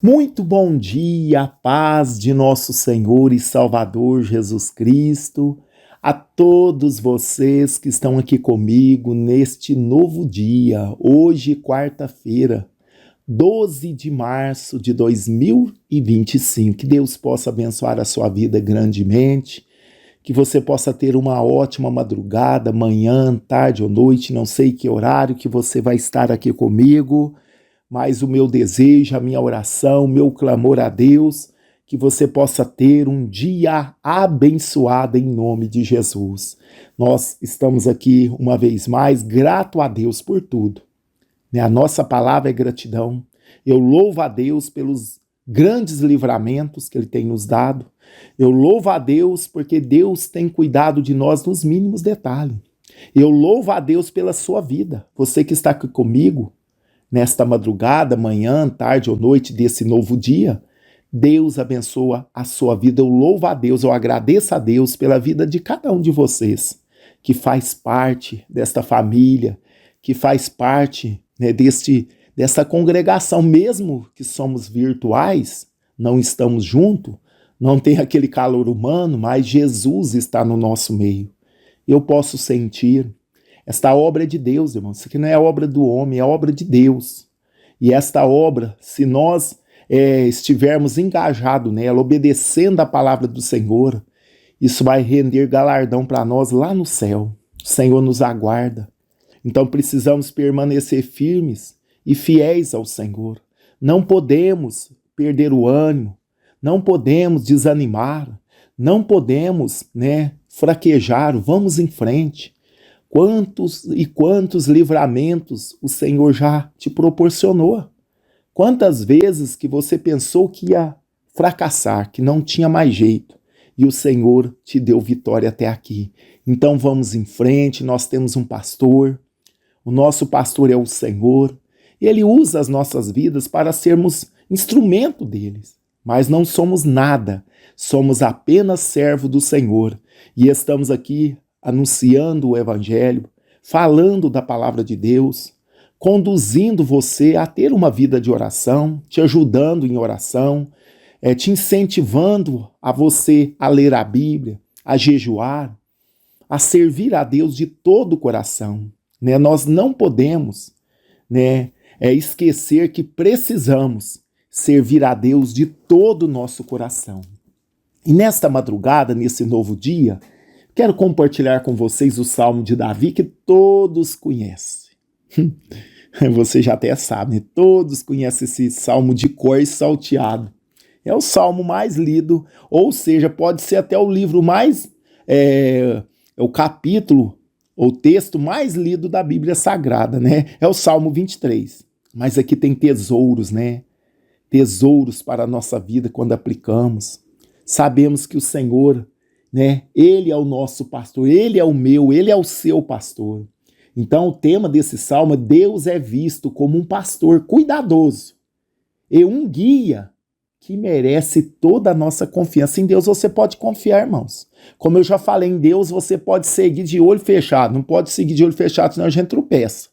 Muito bom dia, a paz de nosso Senhor e Salvador Jesus Cristo, a todos vocês que estão aqui comigo neste novo dia, hoje, quarta-feira, 12 de março de 2025. Que Deus possa abençoar a sua vida grandemente, que você possa ter uma ótima madrugada, manhã, tarde ou noite, não sei que horário que você vai estar aqui comigo, mas o meu desejo, a minha oração, o meu clamor a Deus, que você possa ter um dia abençoado em nome de Jesus. Nós estamos aqui uma vez mais, grato a Deus por tudo. A nossa palavra é gratidão. Eu louvo a Deus pelos grandes livramentos que Ele tem nos dado. Eu louvo a Deus porque Deus tem cuidado de nós nos mínimos detalhes. Eu louvo a Deus pela sua vida. Você que está aqui comigo, nesta madrugada, manhã, tarde ou noite desse novo dia, Deus abençoa a sua vida. Eu louvo a Deus, eu agradeço a Deus pela vida de cada um de vocês, que faz parte desta família, que faz parte, dessa congregação, mesmo que somos virtuais, não estamos juntos, não tem aquele calor humano, mas Jesus está no nosso meio. Eu posso sentir. Esta obra é de Deus, irmãos. Isso aqui não é obra do homem, é obra de Deus. E esta obra, se nós estivermos engajados nela, obedecendo a palavra do Senhor, isso vai render galardão para nós lá no céu. O Senhor nos aguarda. Então precisamos permanecer firmes e fiéis ao Senhor. Não podemos perder o ânimo, não podemos desanimar, não podemos, fraquejar. Vamos em frente. Quantos e quantos livramentos o Senhor já te proporcionou? Quantas vezes que você pensou que ia fracassar, que não tinha mais jeito, e o Senhor te deu vitória até aqui. Então vamos em frente, nós temos um pastor, o nosso pastor é o Senhor, e Ele usa as nossas vidas para sermos instrumento deles, mas não somos nada, somos apenas servo do Senhor, e estamos aqui anunciando o Evangelho, falando da palavra de Deus, conduzindo você a ter uma vida de oração, te ajudando em oração, te incentivando a você a ler a Bíblia, a jejuar, a servir a Deus de todo o coração. Nós não podemos esquecer que precisamos servir a Deus de todo o nosso coração. E nesta madrugada, nesse novo dia, quero compartilhar com vocês o Salmo de Davi, que todos conhecem. Você já até sabe, né? Todos conhecem esse Salmo de cor e salteado. É o Salmo mais lido, ou seja, pode ser até o livro mais, o capítulo, ou texto mais lido da Bíblia Sagrada, né? É o Salmo 23. Mas aqui tem tesouros, né? Tesouros para a nossa vida quando aplicamos. Sabemos que o Senhor, Ele é o nosso pastor, Ele é o meu, Ele é o seu pastor. Então o tema desse salmo é: Deus é visto como um pastor cuidadoso e um guia que merece toda a nossa confiança. Em Deus você pode confiar, irmãos. Como eu já falei, em Deus você pode seguir de olho fechado. Não pode seguir de olho fechado, senão a gente tropeça.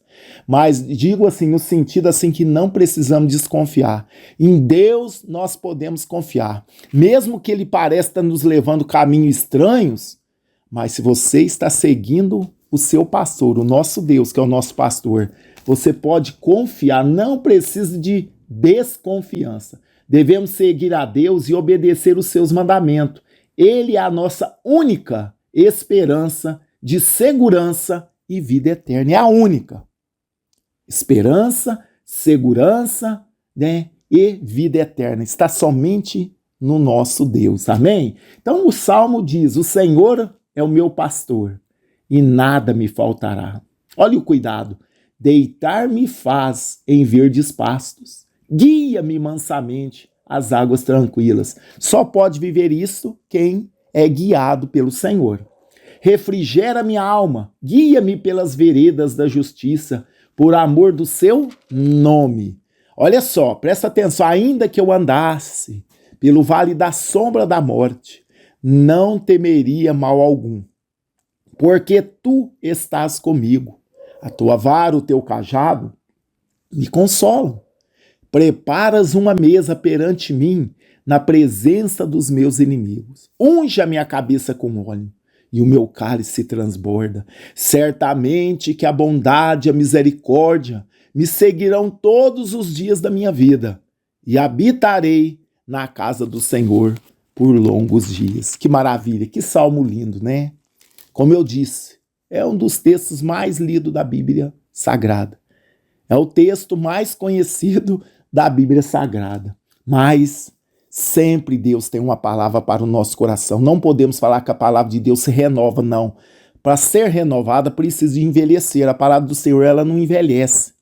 Mas digo assim, no sentido assim que não precisamos desconfiar. Em Deus nós podemos confiar. Mesmo que Ele pareça estar nos levando caminhos estranhos, mas se você está seguindo o seu pastor, o nosso Deus, que é o nosso pastor, você pode confiar, não precisa de desconfiança. Devemos seguir a Deus e obedecer os seus mandamentos. Ele é a nossa única esperança de segurança e vida eterna. É a única. Esperança, segurança, e vida eterna. Está somente no nosso Deus. Amém? Então o Salmo diz: o Senhor é o meu pastor e nada me faltará. Olha o cuidado. Deitar-me faz em verdes pastos. Guia-me mansamente às águas tranquilas. Só pode viver isso quem é guiado pelo Senhor. Refrigera minha alma. Guia-me pelas veredas da justiça, por amor do seu nome. Olha só, presta atenção. Ainda que eu andasse pelo vale da sombra da morte, não temeria mal algum, porque tu estás comigo. A tua vara, o teu cajado me consolam. Preparas uma mesa perante mim, na presença dos meus inimigos. Unge a minha cabeça com óleo, e o meu cálice se transborda. Certamente que a bondade e a misericórdia me seguirão todos os dias da minha vida, e habitarei na casa do Senhor por longos dias. Que maravilha, que salmo lindo, né? Como eu disse, é um dos textos mais lidos da Bíblia Sagrada. É o texto mais conhecido da Bíblia Sagrada. Mas sempre Deus tem uma palavra para o nosso coração. Não podemos falar que a palavra de Deus se renova, não. Para ser renovada, precisa de envelhecer. A palavra do Senhor, ela não envelhece.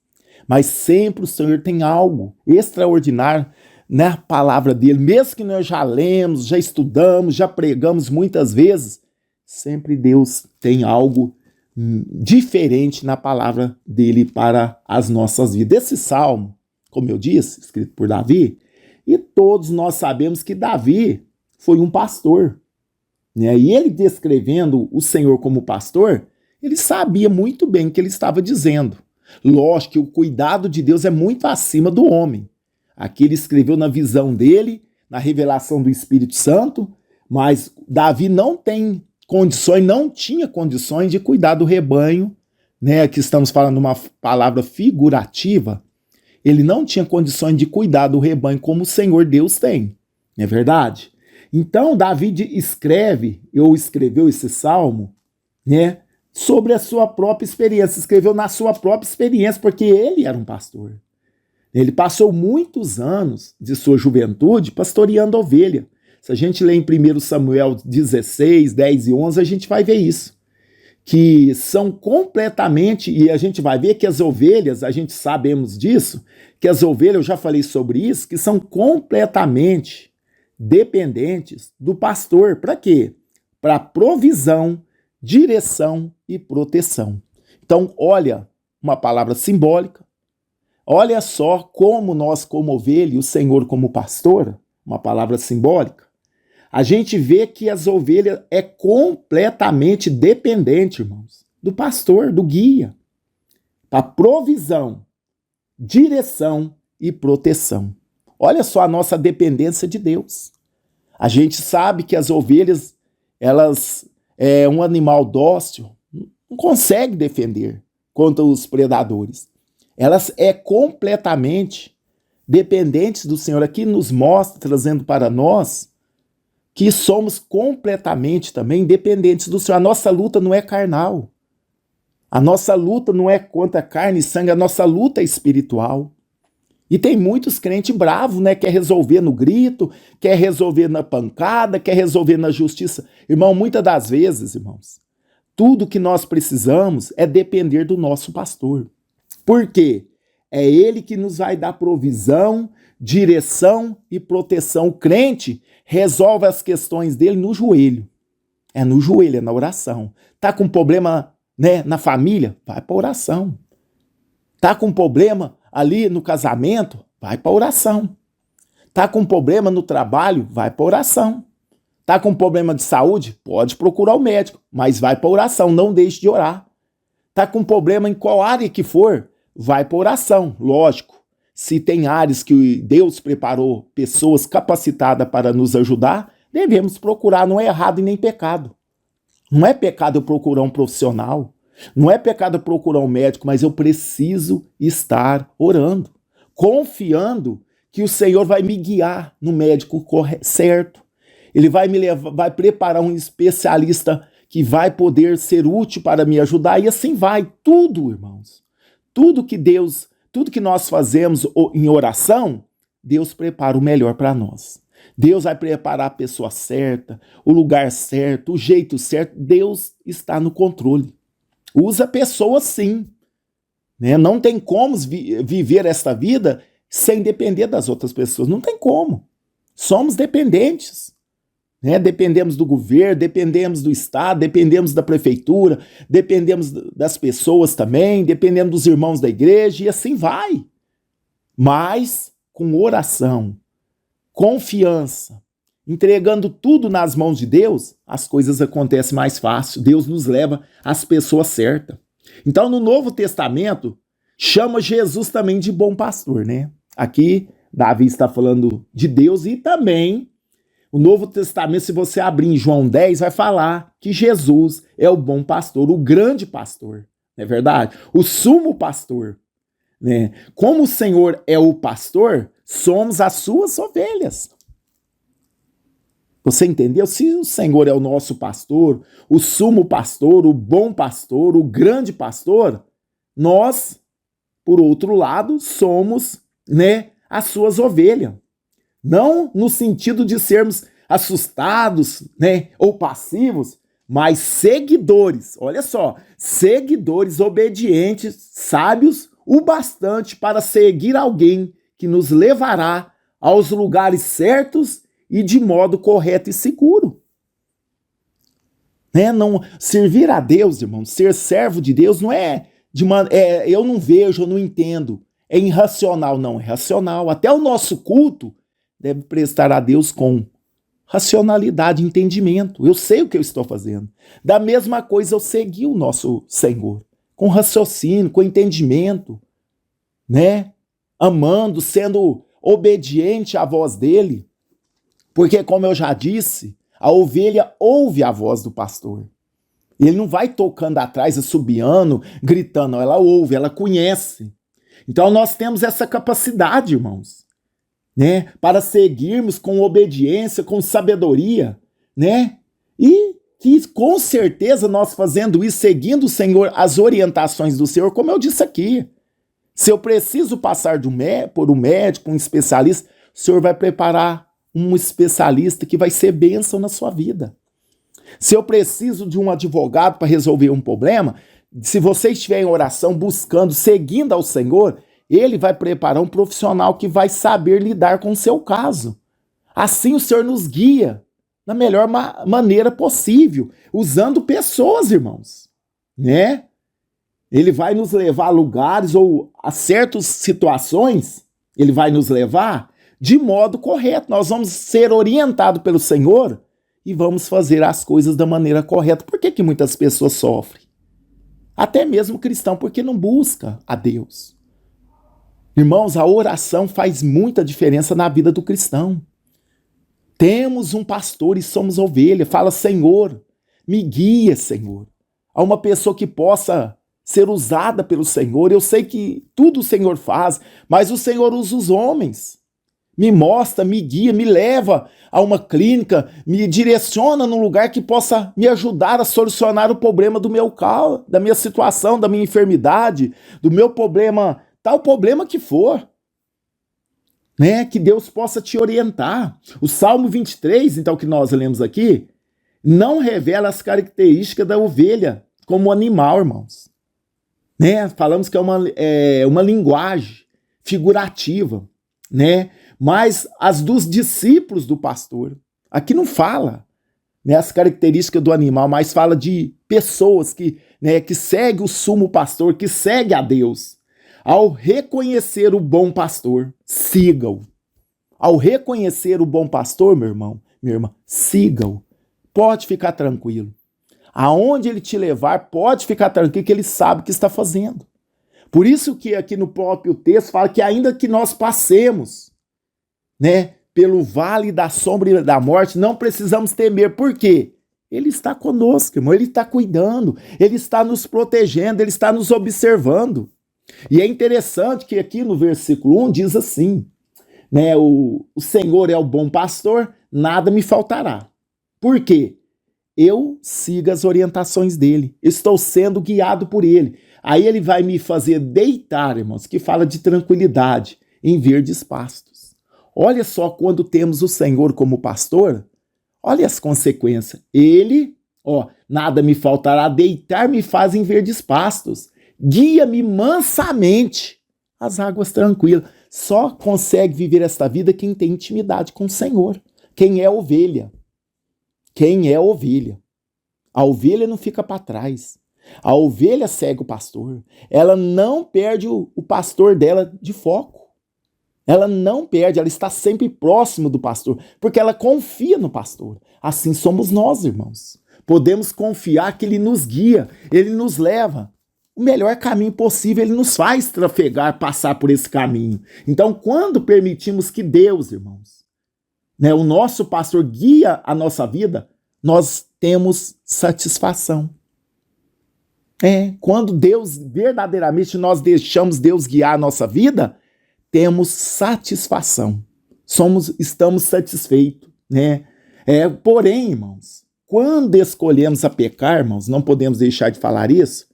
Mas sempre o Senhor tem algo extraordinário na palavra dele. Mesmo que nós já lemos, já estudamos, já pregamos muitas vezes, sempre Deus tem algo diferente na palavra dele para as nossas vidas. Esse salmo, como eu disse, escrito por Davi, e todos nós sabemos que Davi foi um pastor, né? E ele descrevendo o Senhor como pastor, ele sabia muito bem o que ele estava dizendo. Lógico que o cuidado de Deus é muito acima do homem. Aqui ele escreveu na visão dele, na revelação do Espírito Santo, mas Davi não tinha condições de cuidar do rebanho, né? Aqui estamos falando uma palavra figurativa. Ele não tinha condições de cuidar do rebanho como o Senhor Deus tem, não é verdade? Então Davi escreveu esse salmo, né, sobre a sua própria experiência, escreveu na sua própria experiência, porque ele era um pastor. Ele passou muitos anos de sua juventude pastoreando ovelha. Se a gente lê em 1 Samuel 16, 10 e 11, a gente vai ver isso. Que são completamente, e a gente vai ver que as ovelhas, a gente sabemos disso, que as ovelhas, eu já falei sobre isso, que são completamente dependentes do pastor. Para quê? Para provisão, direção e proteção. Então, olha, uma palavra simbólica, olha só como nós, como ovelha, e o Senhor como pastor, uma palavra simbólica, a gente vê que as ovelhas é completamente dependente, irmãos, do pastor, do guia, para provisão, direção e proteção. Olha só a nossa dependência de Deus. A gente sabe que as ovelhas, elas é um animal dócil, não consegue defender contra os predadores. Elas é completamente dependentes do Senhor. Aqui nos mostra, trazendo para nós, que somos completamente também dependentes do Senhor. A nossa luta não é carnal. A nossa luta não é contra carne e sangue, a nossa luta é espiritual. E tem muitos crentes bravos, né? Quer resolver no grito, quer resolver na pancada, quer resolver na justiça. Irmão, muitas das vezes, irmãos, tudo que nós precisamos é depender do nosso pastor. Por quê? É ele que nos vai dar provisão, direção e proteção. O crente resolve as questões dele no joelho. É no joelho, é na oração. Tá com problema, né, na família? Vai para oração. Tá com problema ali no casamento? Vai para oração. Tá com problema no trabalho? Vai para oração. Tá com problema de saúde? Pode procurar o médico, mas vai para oração, não deixe de orar. Tá com problema em qual área que for? Vai para oração, lógico. Se tem áreas que Deus preparou pessoas capacitadas para nos ajudar, devemos procurar, não é errado e nem pecado. Não é pecado eu procurar um profissional, não é pecado eu procurar um médico, mas eu preciso estar orando, confiando que o Senhor vai me guiar no médico certo. Ele vai me levar, vai preparar um especialista que vai poder ser útil para me ajudar, e assim vai. Tudo, irmãos, tudo que nós fazemos em oração, Deus prepara o melhor para nós. Deus vai preparar a pessoa certa, o lugar certo, o jeito certo. Deus está no controle. Usa pessoas sim, né? Não tem como viver esta vida sem depender das outras pessoas. Não tem como. Somos dependentes, né? Dependemos do governo, dependemos do Estado, dependemos da prefeitura, dependemos das pessoas também, dependemos dos irmãos da igreja, e assim vai. Mas com oração, confiança, entregando tudo nas mãos de Deus, as coisas acontecem mais fácil. Deus nos leva às pessoas certas. Então, no Novo Testamento, chama Jesus também de bom pastor, né? Aqui, Davi está falando de Deus e também o Novo Testamento, se você abrir em João 10, vai falar que Jesus é o bom pastor, o grande pastor, não é verdade? O sumo pastor, né? Como o Senhor é o pastor, somos as suas ovelhas. Você entendeu? Se o Senhor é o nosso pastor, o sumo pastor, o bom pastor, o grande pastor, nós, por outro lado, somos, né, as suas ovelhas. Não no sentido de sermos assustados, né, ou passivos, mas seguidores. Olha só, seguidores obedientes, sábios o bastante para seguir alguém que nos levará aos lugares certos e de modo correto e seguro. Né? Não servir a Deus, irmão, ser servo de Deus não é eu não vejo, eu não entendo. É irracional, não, é racional. Até o nosso culto deve prestar a Deus com racionalidade, entendimento. Eu sei o que eu estou fazendo. Da mesma coisa eu segui o nosso Senhor, com raciocínio, com entendimento, né? Amando, sendo obediente à voz dele. Porque, como eu já disse, a ovelha ouve a voz do pastor. Ele não vai tocando atrás, assobiando, gritando, não, ela ouve, ela conhece. Então nós temos essa capacidade, irmãos, né, para seguirmos com obediência, com sabedoria, né? E que com certeza nós fazendo isso, seguindo o Senhor, as orientações do Senhor, como eu disse aqui, se eu preciso passar por um médico, um especialista, o Senhor vai preparar um especialista que vai ser bênção na sua vida. Se eu preciso de um advogado para resolver um problema, se você estiver em oração, buscando, seguindo ao Senhor, ele vai preparar um profissional que vai saber lidar com o seu caso. Assim o Senhor nos guia da melhor maneira possível, usando pessoas, irmãos, né? Ele vai nos levar a lugares ou a certas situações, ele vai nos levar de modo correto. Nós vamos ser orientados pelo Senhor e vamos fazer as coisas da maneira correta. Por que muitas pessoas sofrem? Até mesmo cristão, porque não busca a Deus. Irmãos, a oração faz muita diferença na vida do cristão. Temos um pastor e somos ovelha. Fala, Senhor, me guia, Senhor. A uma pessoa que possa ser usada pelo Senhor. Eu sei que tudo o Senhor faz, mas o Senhor usa os homens. Me mostra, me guia, me leva a uma clínica, me direciona num lugar que possa me ajudar a solucionar o problema do meu caso, da minha situação, da minha enfermidade, do meu problema, tal problema que for. Né? Que Deus possa te orientar. O Salmo 23, então, que nós lemos aqui, não revela as características da ovelha como animal, irmãos. Né? Falamos que é uma linguagem figurativa, né? Mas as dos discípulos do pastor. Aqui não fala, né, as características do animal, mas fala de pessoas que seguem o sumo pastor, que seguem a Deus. Ao reconhecer o bom pastor, siga-o. Ao reconhecer o bom pastor, meu irmão, minha irmã, siga-o. Pode ficar tranquilo. Aonde ele te levar, pode ficar tranquilo, que ele sabe o que está fazendo. Por isso que aqui no próprio texto fala que ainda que nós passemos, né, pelo vale da sombra e da morte, não precisamos temer. Por quê? Ele está conosco, irmão, ele está cuidando, ele está nos protegendo, ele está nos observando. E é interessante que aqui no versículo 1 diz assim, né, o Senhor é o bom pastor, nada me faltará. Por quê? Eu sigo as orientações dele, estou sendo guiado por ele. Aí ele vai me fazer deitar, irmãos, que fala de tranquilidade, em verdes pastos. Olha só, quando temos o Senhor como pastor, olha as consequências. Ele, nada me faltará, deitar-me faz em verdes pastos. Guia-me mansamente às águas tranquilas. Só consegue viver esta vida quem tem intimidade com o Senhor. Quem é ovelha. Quem é ovelha. A ovelha não fica para trás. A ovelha segue o pastor. Ela não perde o pastor dela de foco. Ela não perde, ela está sempre próximo do pastor, porque ela confia no pastor. Assim somos nós, irmãos. Podemos confiar que ele nos guia, ele nos leva o melhor caminho possível, ele nos faz trafegar, passar por esse caminho. Então, quando permitimos que Deus, irmãos, né, o nosso pastor guia a nossa vida, nós temos satisfação. Quando Deus, verdadeiramente, nós deixamos Deus guiar a nossa vida, temos satisfação. Estamos satisfeitos, né? Porém, irmãos, quando escolhemos a pecar, irmãos, não podemos deixar de falar isso,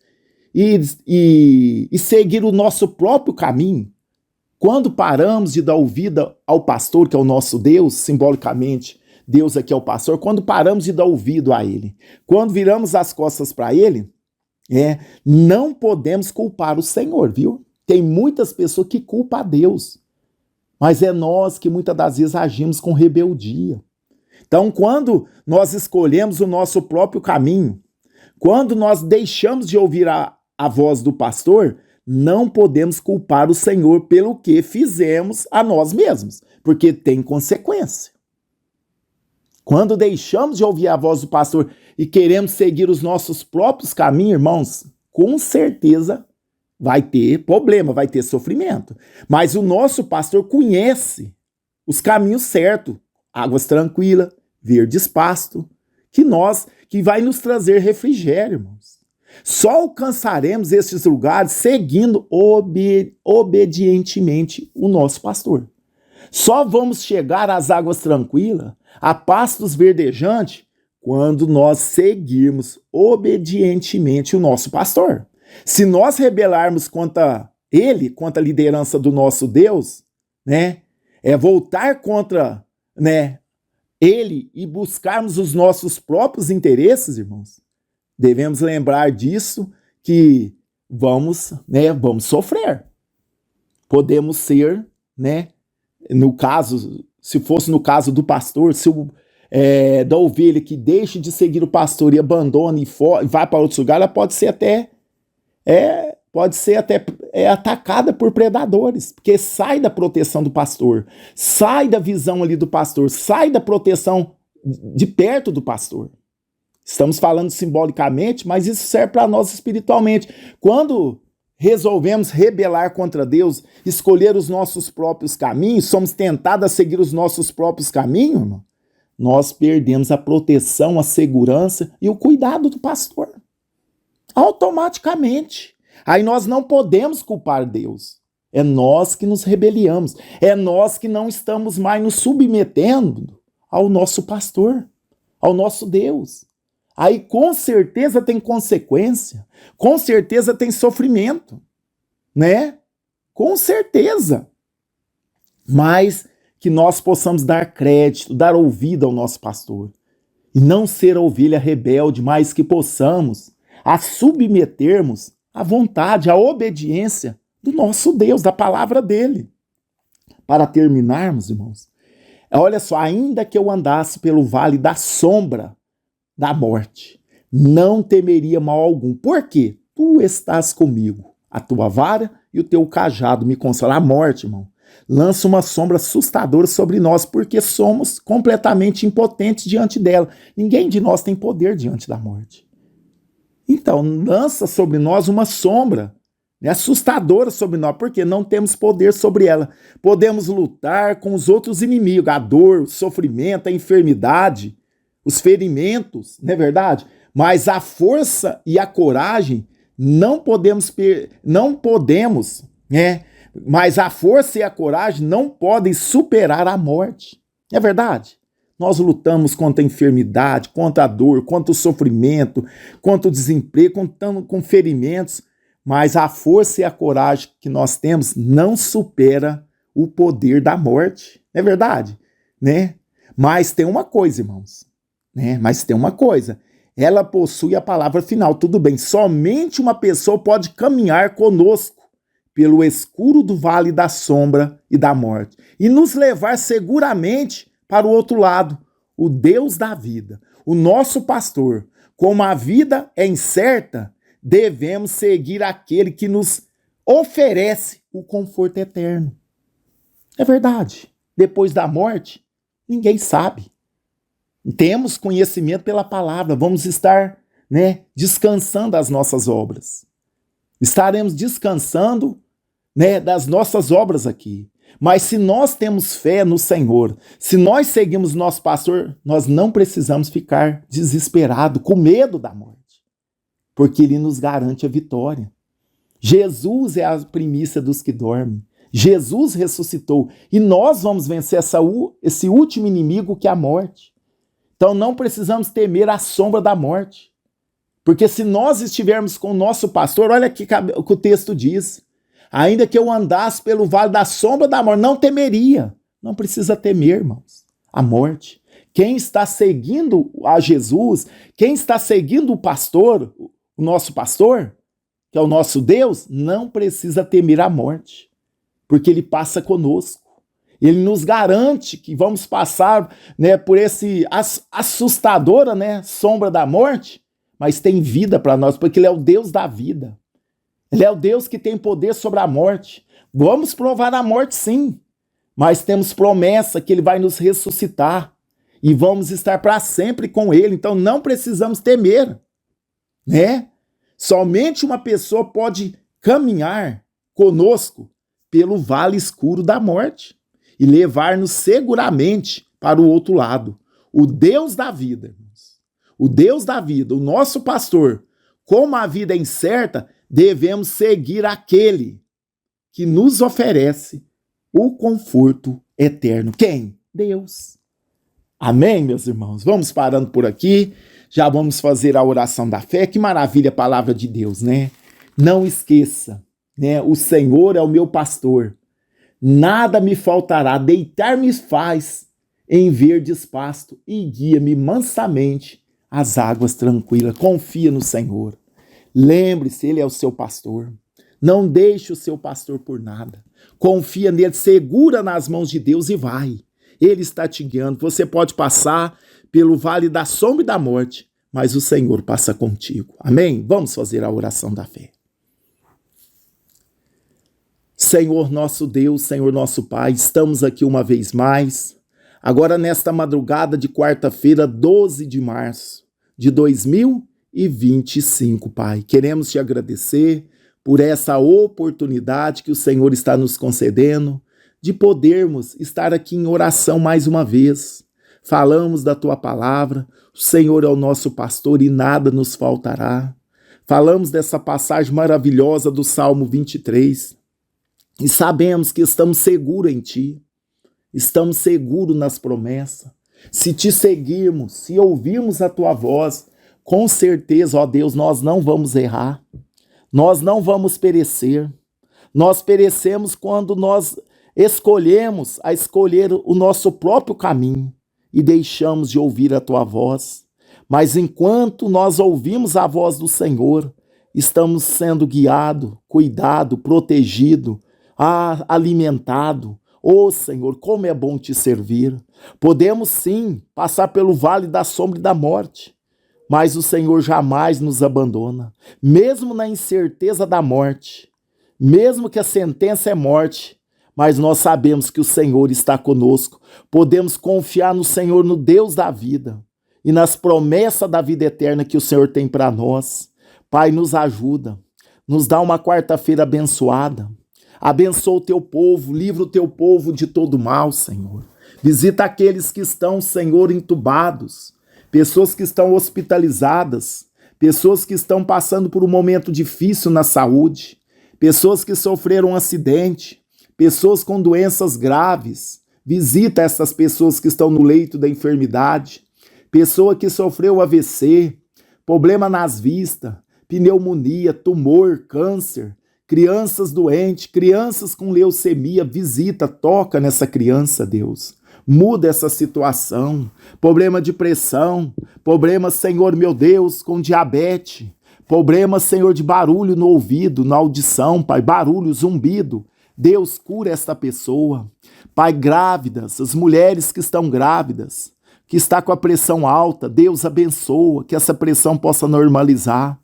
e seguir o nosso próprio caminho, quando paramos de dar ouvido ao pastor, que é o nosso Deus, simbolicamente, Deus aqui é o pastor, quando paramos de dar ouvido a ele, quando viramos as costas para ele, não podemos culpar o Senhor, viu? Tem muitas pessoas que culpam a Deus, mas é nós que muitas das vezes agimos com rebeldia. Então, quando nós escolhemos o nosso próprio caminho, quando nós deixamos de ouvir a voz do pastor, não podemos culpar o Senhor pelo que fizemos a nós mesmos, porque tem consequência. Quando deixamos de ouvir a voz do pastor e queremos seguir os nossos próprios caminhos, irmãos, com certeza vai ter problema, vai ter sofrimento. Mas o nosso pastor conhece os caminhos certos, águas tranquilas, verdes pasto, que vai nos trazer refrigério, irmãos. Só alcançaremos esses lugares seguindo obedientemente o nosso pastor. Só vamos chegar às águas tranquilas, a pastos verdejantes, quando nós seguirmos obedientemente o nosso pastor. Se nós rebelarmos contra ele, contra a liderança do nosso Deus, voltar contra, ele e buscarmos os nossos próprios interesses, irmãos, devemos lembrar disso, que vamos sofrer. Podemos ser, no caso, se fosse no caso do pastor, da ovelha que deixa de seguir o pastor e abandona e vai para outro lugar, ela pode ser até atacada por predadores, porque sai da proteção do pastor, sai da visão ali do pastor, sai da proteção de perto do pastor. Estamos falando simbolicamente, mas isso serve para nós espiritualmente. Quando resolvemos rebelar contra Deus, escolher os nossos próprios caminhos, somos tentados a seguir os nossos próprios caminhos, irmão, nós perdemos a proteção, a segurança e o cuidado do pastor. Automaticamente. Aí nós não podemos culpar Deus. É nós que nos rebeliamos. É nós que não estamos mais nos submetendo ao nosso pastor, ao nosso Deus. Aí com certeza tem consequência, com certeza tem sofrimento, Com certeza. Mas que nós possamos dar crédito, dar ouvido ao nosso pastor. E não ser a ovelha rebelde, mas que possamos a submetermos à vontade, à obediência do nosso Deus, da palavra dele. Para terminarmos, irmãos, olha só, ainda que eu andasse pelo vale da sombra da morte, não temeria mal algum. Por quê? Tu estás comigo, a tua vara e o teu cajado me consolam. A morte, irmão, lança uma sombra assustadora sobre nós, porque somos completamente impotentes diante dela. Ninguém de nós tem poder diante da morte. Então, lança sobre nós uma sombra assustadora sobre nós, porque não temos poder sobre ela. Podemos lutar com os outros inimigos, a dor, o sofrimento, a enfermidade, os ferimentos, não é verdade? Mas a força e a coragem mas a força e a coragem não podem superar a morte. É verdade? Nós lutamos contra a enfermidade, contra a dor, contra o sofrimento, contra o desemprego, com ferimentos, mas a força e a coragem que nós temos não supera o poder da morte. É verdade? Mas tem uma coisa, irmãos. Mas tem uma coisa. Ela possui a palavra final. Tudo bem, somente uma pessoa pode caminhar conosco pelo escuro do vale da sombra e da morte e nos levar seguramente para o outro lado, o Deus da vida, o nosso pastor. Como a vida é incerta, devemos seguir aquele que nos oferece o conforto eterno. É verdade. Depois da morte, ninguém sabe. Temos conhecimento pela palavra, vamos estar descansando as nossas obras. Estaremos descansando, né, das nossas obras aqui. Mas se nós temos fé no Senhor, se nós seguimos nosso pastor, nós não precisamos ficar desesperados, com medo da morte, porque ele nos garante a vitória. Jesus é a primícia dos que dormem. Jesus ressuscitou e nós vamos vencer esse último inimigo que é a morte. Então não precisamos temer a sombra da morte, porque se nós estivermos com o nosso pastor, olha aqui o que o texto diz: ainda que eu andasse pelo vale da sombra da morte, não temeria. Não precisa temer, irmãos, a morte. Quem está seguindo a Jesus, quem está seguindo o pastor, o nosso pastor, que é o nosso Deus, não precisa temer a morte, porque ele passa conosco. Ele nos garante que vamos passar, né, por esse assustadora, né, sombra da morte, mas tem vida para nós, porque ele é o Deus da vida. Ele é o Deus que tem poder sobre a morte. Vamos provar a morte, sim, mas temos promessa que ele vai nos ressuscitar e vamos estar para sempre com ele. Então não precisamos temer, né? Somente uma pessoa pode caminhar conosco pelo vale escuro da morte e levar-nos seguramente para o outro lado. O Deus da vida, irmãos, o Deus da vida, o nosso pastor, como a vida é incerta, devemos seguir aquele que nos oferece o conforto eterno. Quem? Deus. Amém, meus irmãos? Vamos parando por aqui. Já vamos fazer a oração da fé. Que maravilha a palavra de Deus, né? Não esqueça, né? O Senhor é o meu pastor. Nada me faltará. Deitar-me faz em verdes pasto e guia-me mansamente às águas tranquilas. Confia no Senhor. Lembre-se, ele é o seu pastor. Não deixe o seu pastor por nada. Confia nele, segura nas mãos de Deus e vai. Ele está te guiando. Você pode passar pelo vale da sombra e da morte, mas o Senhor passa contigo. Amém? Vamos fazer a oração da fé. Senhor nosso Deus, Senhor nosso Pai, estamos aqui uma vez mais, agora nesta madrugada de quarta-feira, 12 de março de 2025, Pai. Queremos te agradecer por essa oportunidade que o Senhor está nos concedendo de podermos estar aqui em oração mais uma vez. Falamos da tua palavra, o Senhor é o nosso pastor e nada nos faltará. Falamos dessa passagem maravilhosa do Salmo 23 e sabemos que estamos seguros em ti, estamos seguros nas promessas. Se te seguirmos, se ouvirmos a tua voz, com certeza, ó Deus, nós não vamos errar, nós não vamos perecer. Nós perecemos quando nós escolher o nosso próprio caminho e deixamos de ouvir a tua voz. Mas enquanto nós ouvimos a voz do Senhor, estamos sendo guiados, cuidados, protegidos, alimentados. Ô Senhor, como é bom te servir. Podemos sim passar pelo vale da sombra e da morte, mas o Senhor jamais nos abandona. Mesmo na incerteza da morte, mesmo que a sentença é morte, mas nós sabemos que o Senhor está conosco. Podemos confiar no Senhor, no Deus da vida, e nas promessas da vida eterna que o Senhor tem para nós. Pai, nos ajuda, nos dá uma quarta-feira abençoada. Abençoa o teu povo, livra o teu povo de todo mal, Senhor. Visita aqueles que estão, Senhor, entubados, pessoas que estão hospitalizadas, pessoas que estão passando por um momento difícil na saúde, pessoas que sofreram um acidente, pessoas com doenças graves. Visita essas pessoas que estão no leito da enfermidade, pessoa que sofreu AVC, problema nas vistas, pneumonia, tumor, câncer, crianças doentes, crianças com leucemia. Visita, toca nessa criança, Deus. Muda essa situação. Problema de pressão, problema, Senhor, meu Deus, com diabetes, problema, Senhor, de barulho no ouvido, na audição, Pai, barulho, zumbido. Deus, cura esta pessoa. Pai, grávidas, as mulheres que estão grávidas, que está com a pressão alta, Deus abençoa, que essa pressão possa normalizar.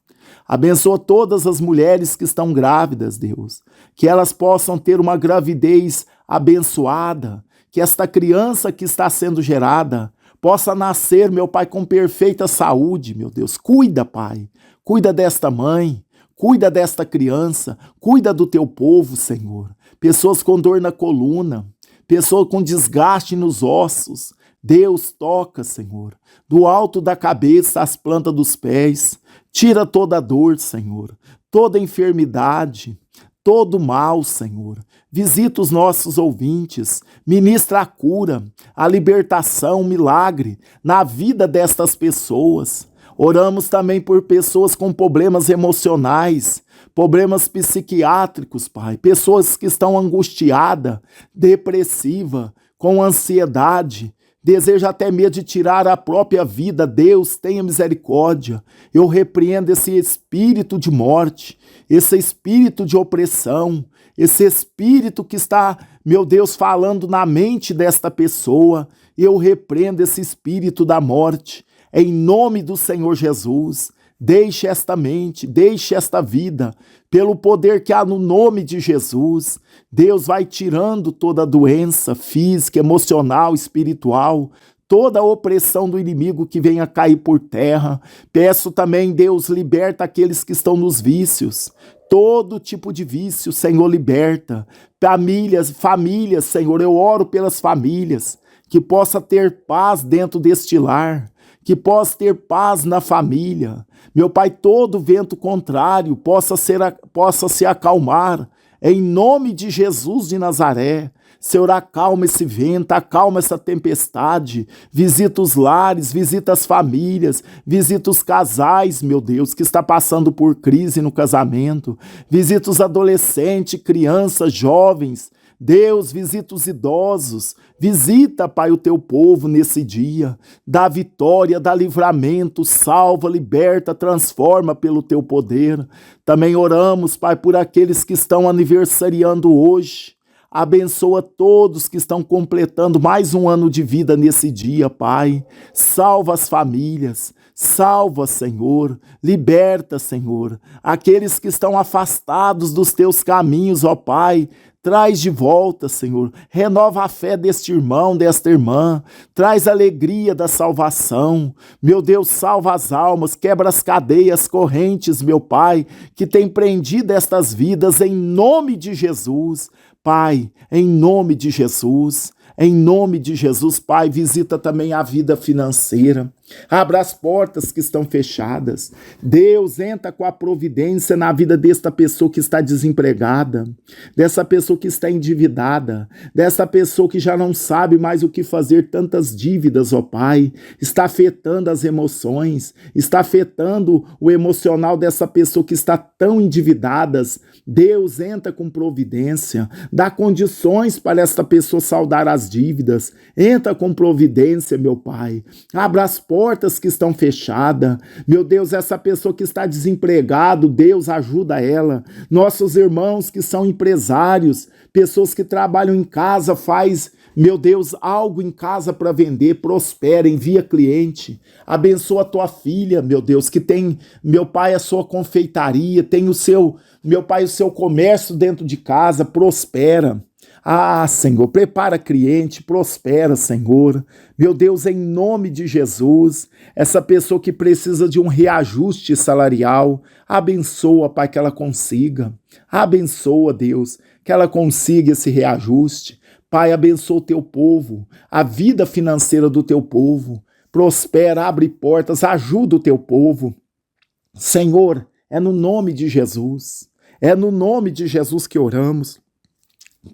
Abençoa todas as mulheres que estão grávidas, Deus, que elas possam ter uma gravidez abençoada, que esta criança que está sendo gerada possa nascer, meu Pai, com perfeita saúde, meu Deus. Cuida, Pai, cuida desta mãe, cuida desta criança, cuida do teu povo, Senhor. Pessoas com dor na coluna, pessoas com desgaste nos ossos. Deus, toca, Senhor, do alto da cabeça às plantas dos pés. Tira toda a dor, Senhor, toda enfermidade, todo mal, Senhor. Visita os nossos ouvintes, ministra a cura, a libertação, o milagre na vida destas pessoas. Oramos também por pessoas com problemas emocionais, problemas psiquiátricos, Pai, pessoas que estão angustiadas, depressivas, com ansiedade, deseja até mesmo de tirar a própria vida. Deus, tenha misericórdia. Eu repreendo esse espírito de morte, esse espírito de opressão, esse espírito que está, meu Deus, falando na mente desta pessoa. Eu repreendo esse espírito da morte, em nome do Senhor Jesus. Deixe esta mente, deixe esta vida, pelo poder que há no nome de Jesus. Deus vai tirando toda a doença física, emocional, espiritual, toda a opressão do inimigo que venha cair por terra. Peço também, Deus, liberta aqueles que estão nos vícios. Todo tipo de vício, Senhor, liberta. Famílias, Senhor, eu oro pelas famílias, que possa ter paz dentro deste lar, que possa ter paz na família. Meu Pai, todo vento contrário possa se acalmar, em nome de Jesus de Nazaré. Senhor, acalma esse vento, acalma essa tempestade, visita os lares, visita as famílias, visita os casais, meu Deus, que está passando por crise no casamento, visita os adolescentes, crianças, jovens. Deus, visita os idosos, visita, Pai, o teu povo nesse dia, dá vitória, dá livramento, salva, liberta, transforma pelo teu poder. Também oramos, Pai, por aqueles que estão aniversariando hoje. Abençoa todos que estão completando mais um ano de vida nesse dia, Pai. Salva as famílias, salva, Senhor, liberta, Senhor, aqueles que estão afastados dos teus caminhos, ó Pai. Traz de volta, Senhor, renova a fé deste irmão, desta irmã, traz alegria da salvação. Meu Deus, salva as almas, quebra as cadeias, correntes, meu Pai, que tem prendido estas vidas, em nome de Jesus. Pai, em nome de Jesus, Pai, visita também a vida financeira. Abra as portas que estão fechadas. Deus, entra com a providência na vida desta pessoa que está desempregada, dessa pessoa que está endividada, dessa pessoa que já não sabe mais o que fazer, tantas dívidas, ó Pai. Está afetando as emoções, está afetando o emocional dessa pessoa que está tão endividada. Deus, entra com providência, dá condições para esta pessoa saldar as dívidas. Entra com providência, meu Pai. Abra as portas que estão fechadas. Meu Deus, essa pessoa que está desempregado, Deus, ajuda ela. Nossos irmãos que são empresários, pessoas que trabalham em casa, faz, meu Deus, algo em casa para vender, prospera, envia cliente. Abençoa a tua filha, meu Deus, que tem, meu Pai, a sua confeitaria, tem o seu, meu Pai, o seu comércio dentro de casa, prospera. Ah, Senhor, prepara cliente, prospera, Senhor. Meu Deus, em nome de Jesus, essa pessoa que precisa de um reajuste salarial, abençoa, Pai, que ela consiga. Abençoa, Deus, que ela consiga esse reajuste. Pai, abençoa o teu povo, a vida financeira do teu povo. Prospera, abre portas, ajuda o teu povo. Senhor, é no nome de Jesus. É no nome de Jesus que oramos.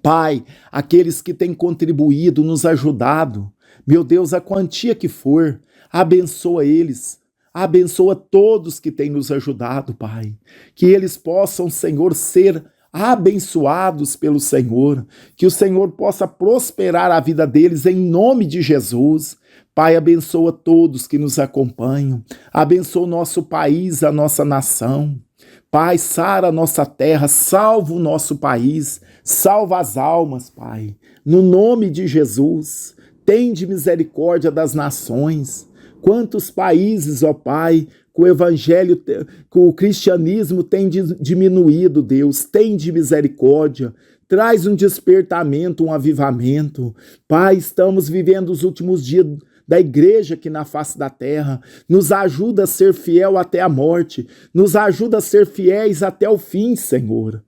Pai, aqueles que têm contribuído, nos ajudado, meu Deus, a quantia que for, abençoa eles, abençoa todos que têm nos ajudado, Pai, que eles possam, Senhor, ser abençoados pelo Senhor, que o Senhor possa prosperar a vida deles em nome de Jesus. Pai, abençoa todos que nos acompanham, abençoa o nosso país, a nossa nação. Pai, sara a nossa terra, salva o nosso país, salva as almas, Pai. No nome de Jesus, tende misericórdia das nações. Quantos países, ó Pai, que o evangelho, que o cristianismo tem diminuído, Deus, tende misericórdia. Traz um despertamento, um avivamento. Pai, estamos vivendo os últimos dias da igreja aqui na face da terra. Nos ajuda a ser fiel até a morte. Nos ajuda a ser fiéis até o fim, Senhor.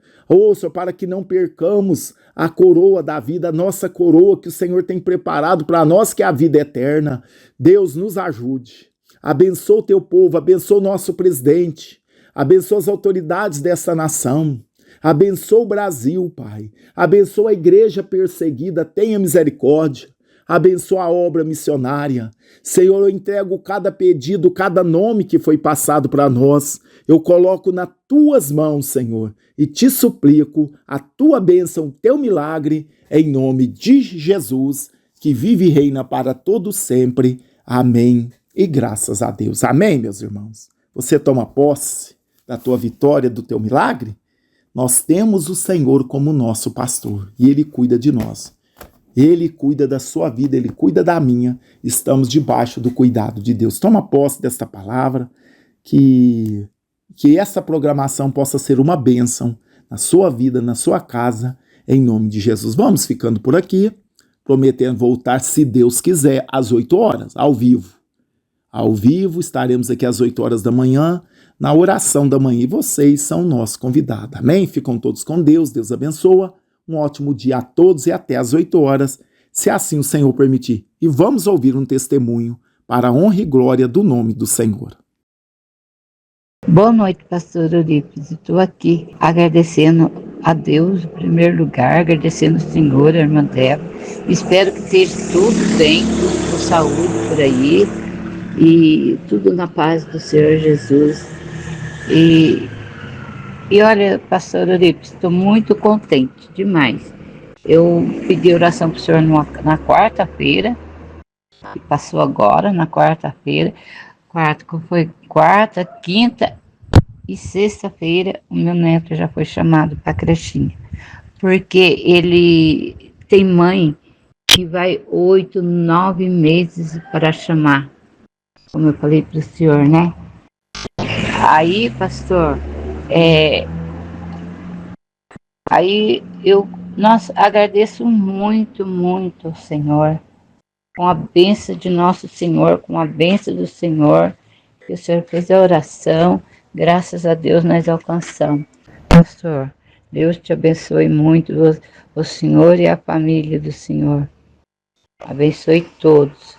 Senhor, para que não percamos a coroa da vida, a nossa coroa que o Senhor tem preparado para nós, que é a vida eterna. Deus, nos ajude. Abençoa o teu povo, abençoa o nosso presidente, abençoa as autoridades dessa nação. Abençoa o Brasil, Pai. Abençoa a igreja perseguida, tenha misericórdia. Abençoa a obra missionária. Senhor, eu entrego cada pedido, cada nome que foi passado para nós. Eu coloco nas tuas mãos, Senhor, e te suplico a tua bênção, o teu milagre, em nome de Jesus, que vive e reina para todos sempre. Amém. E graças a Deus. Amém, meus irmãos. Você toma posse da tua vitória, do teu milagre? Nós temos o Senhor como nosso pastor e Ele cuida de nós. Ele cuida da sua vida, Ele cuida da minha. Estamos debaixo do cuidado de Deus. Toma posse desta palavra, que essa programação possa ser uma bênção na sua vida, na sua casa, em nome de Jesus. Vamos ficando por aqui, prometendo voltar, se Deus quiser, às 8 horas, ao vivo. Ao vivo, estaremos aqui às 8 horas da manhã, na oração da manhã, e vocês são nossos convidados. Amém? Ficam todos com Deus, Deus abençoa. Um ótimo dia a todos e até às 8 horas, se assim o Senhor permitir. E vamos ouvir um testemunho para a honra e glória do nome do Senhor. Boa noite, pastor Eurípides. Estou aqui agradecendo a Deus, em primeiro lugar, agradecendo o Senhor, a irmã Débora. Espero que esteja tudo bem, tudo com saúde por aí e tudo na paz do Senhor Jesus. E olha, pastor Eurípides, estou muito contente, demais. Eu pedi oração para o Senhor na quarta-feira, que passou agora, na quarta-feira. Foi quarta, quinta e sexta-feira, o meu neto já foi chamado para a crechinha. Porque ele tem mãe que vai 8, 9 meses para chamar, como eu falei para o senhor, né? Aí, pastor, nossa, agradeço muito, muito ao Senhor, com a bênção de nosso Senhor, com a bênção do Senhor, que o Senhor fez a oração, graças a Deus nós alcançamos. Pastor, Deus te abençoe muito, o Senhor e a família do Senhor. Abençoe todos.